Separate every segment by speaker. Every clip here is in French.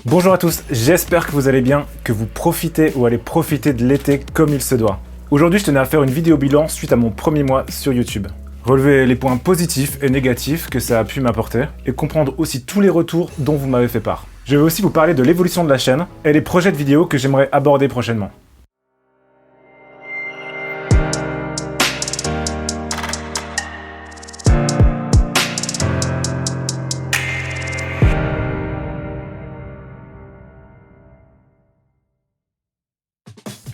Speaker 1: Bonjour à tous, j'espère que vous allez bien, que vous profitez ou allez profiter de l'été comme il se doit. Aujourd'hui, je tenais à faire une vidéo bilan suite à mon premier mois sur YouTube. Relever les points positifs et négatifs que ça a pu m'apporter et comprendre aussi tous les retours dont vous m'avez fait part. Je vais aussi vous parler de l'évolution de la chaîne et les projets de vidéos que j'aimerais aborder prochainement.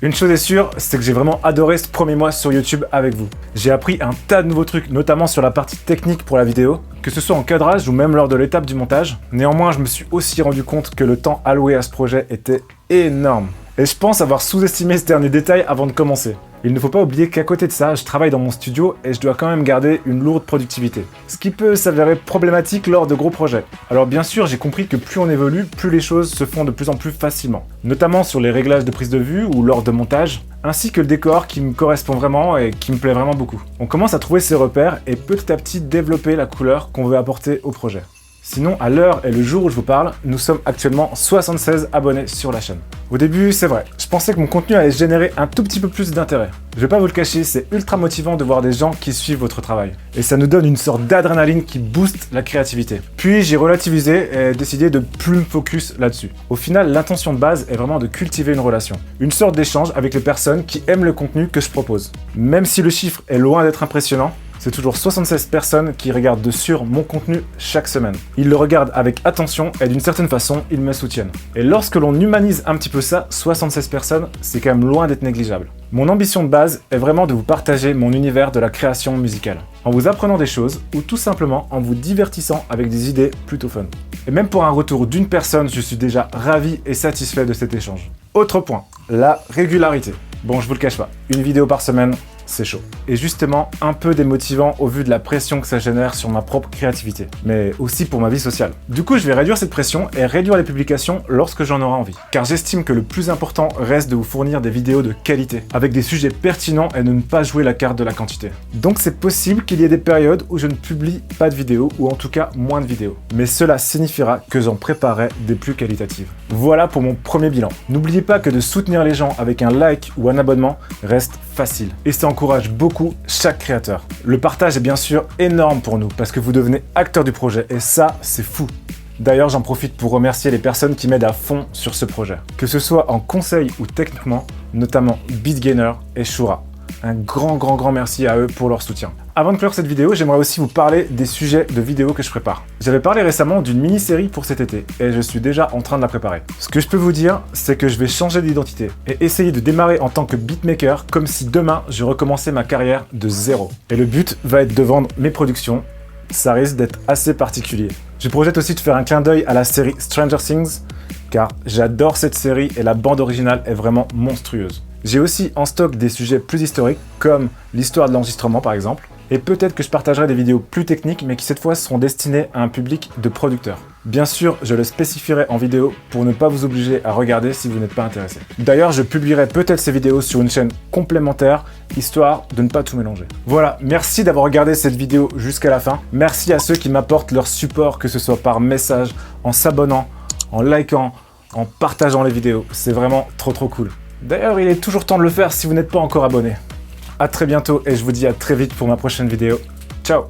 Speaker 1: Une chose est sûre, c'est que j'ai vraiment adoré ce premier mois sur YouTube avec vous. J'ai appris un tas de nouveaux trucs, notamment sur la partie technique pour la vidéo, que ce soit en cadrage ou même lors de l'étape du montage. Néanmoins, je me suis aussi rendu compte que le temps alloué à ce projet était énorme. Et je pense avoir sous-estimé ce dernier détail avant de commencer. Il ne faut pas oublier qu'à côté de ça, je travaille dans mon studio et je dois quand même garder une lourde productivité. Ce qui peut s'avérer problématique lors de gros projets. Alors bien sûr, j'ai compris que plus on évolue, plus les choses se font de plus en plus facilement. Notamment sur les réglages de prise de vue ou lors de montage, ainsi que le décor qui me correspond vraiment et qui me plaît vraiment beaucoup. On commence à trouver ses repères et petit à petit développer la couleur qu'on veut apporter au projet. Sinon, à l'heure et le jour où je vous parle, nous sommes actuellement 76 abonnés sur la chaîne. Au début, c'est vrai, je pensais que mon contenu allait générer un tout petit peu plus d'intérêt. Je vais pas vous le cacher, c'est ultra motivant de voir des gens qui suivent votre travail. Et ça nous donne une sorte d'adrénaline qui booste la créativité. Puis j'ai relativisé et décidé de plus me focus là-dessus. Au final, l'intention de base est vraiment de cultiver une relation. Une sorte d'échange avec les personnes qui aiment le contenu que je propose. Même si le chiffre est loin d'être impressionnant, c'est toujours 76 personnes qui regardent de sur mon contenu chaque semaine. Ils le regardent avec attention et d'une certaine façon, ils me soutiennent. Et lorsque l'on humanise un petit peu ça, 76 personnes, c'est quand même loin d'être négligeable. Mon ambition de base est vraiment de vous partager mon univers de la création musicale, en vous apprenant des choses ou tout simplement en vous divertissant avec des idées plutôt fun. Et même pour un retour d'une personne, je suis déjà ravi et satisfait de cet échange. Autre point, la régularité. Bon, je vous le cache pas, une vidéo par semaine, c'est chaud. Et justement, un peu démotivant au vu de la pression que ça génère sur ma propre créativité, mais aussi pour ma vie sociale. Du coup, je vais réduire cette pression et réduire les publications lorsque j'en aurai envie. Car j'estime que le plus important reste de vous fournir des vidéos de qualité, avec des sujets pertinents et de ne pas jouer la carte de la quantité. Donc c'est possible qu'il y ait des périodes où je ne publie pas de vidéos, ou en tout cas moins de vidéos. Mais cela signifiera que j'en préparerai des plus qualitatives. Voilà pour mon premier bilan. N'oubliez pas que de soutenir les gens avec un like ou un abonnement reste facile. Et ça encourage beaucoup chaque créateur. Le partage est bien sûr énorme pour nous parce que vous devenez acteur du projet et ça, c'est fou. D'ailleurs, j'en profite pour remercier les personnes qui m'aident à fond sur ce projet. Que ce soit en conseil ou techniquement, notamment BeatGainer et Shura. Un grand merci à eux pour leur soutien. Avant de clore cette vidéo, j'aimerais aussi vous parler des sujets de vidéos que je prépare. J'avais parlé récemment d'une mini-série pour cet été et je suis déjà en train de la préparer. Ce que je peux vous dire, c'est que je vais changer d'identité et essayer de démarrer en tant que beatmaker comme si demain je recommençais ma carrière de zéro. Et le but va être de vendre mes productions. Ça risque d'être assez particulier. Je projette aussi de faire un clin d'œil à la série Stranger Things car j'adore cette série et la bande originale est vraiment monstrueuse. J'ai aussi en stock des sujets plus historiques comme l'histoire de l'enregistrement par exemple. Et peut-être que je partagerai des vidéos plus techniques mais qui cette fois seront destinées à un public de producteurs. Bien sûr, je le spécifierai en vidéo pour ne pas vous obliger à regarder si vous n'êtes pas intéressé. D'ailleurs, je publierai peut-être ces vidéos sur une chaîne complémentaire, histoire de ne pas tout mélanger. Voilà, merci d'avoir regardé cette vidéo jusqu'à la fin. Merci à ceux qui m'apportent leur support, que ce soit par message, en s'abonnant, en likant, en partageant les vidéos. C'est vraiment trop cool. D'ailleurs, il est toujours temps de le faire si vous n'êtes pas encore abonné. À très bientôt et je vous dis à très vite pour ma prochaine vidéo. Ciao!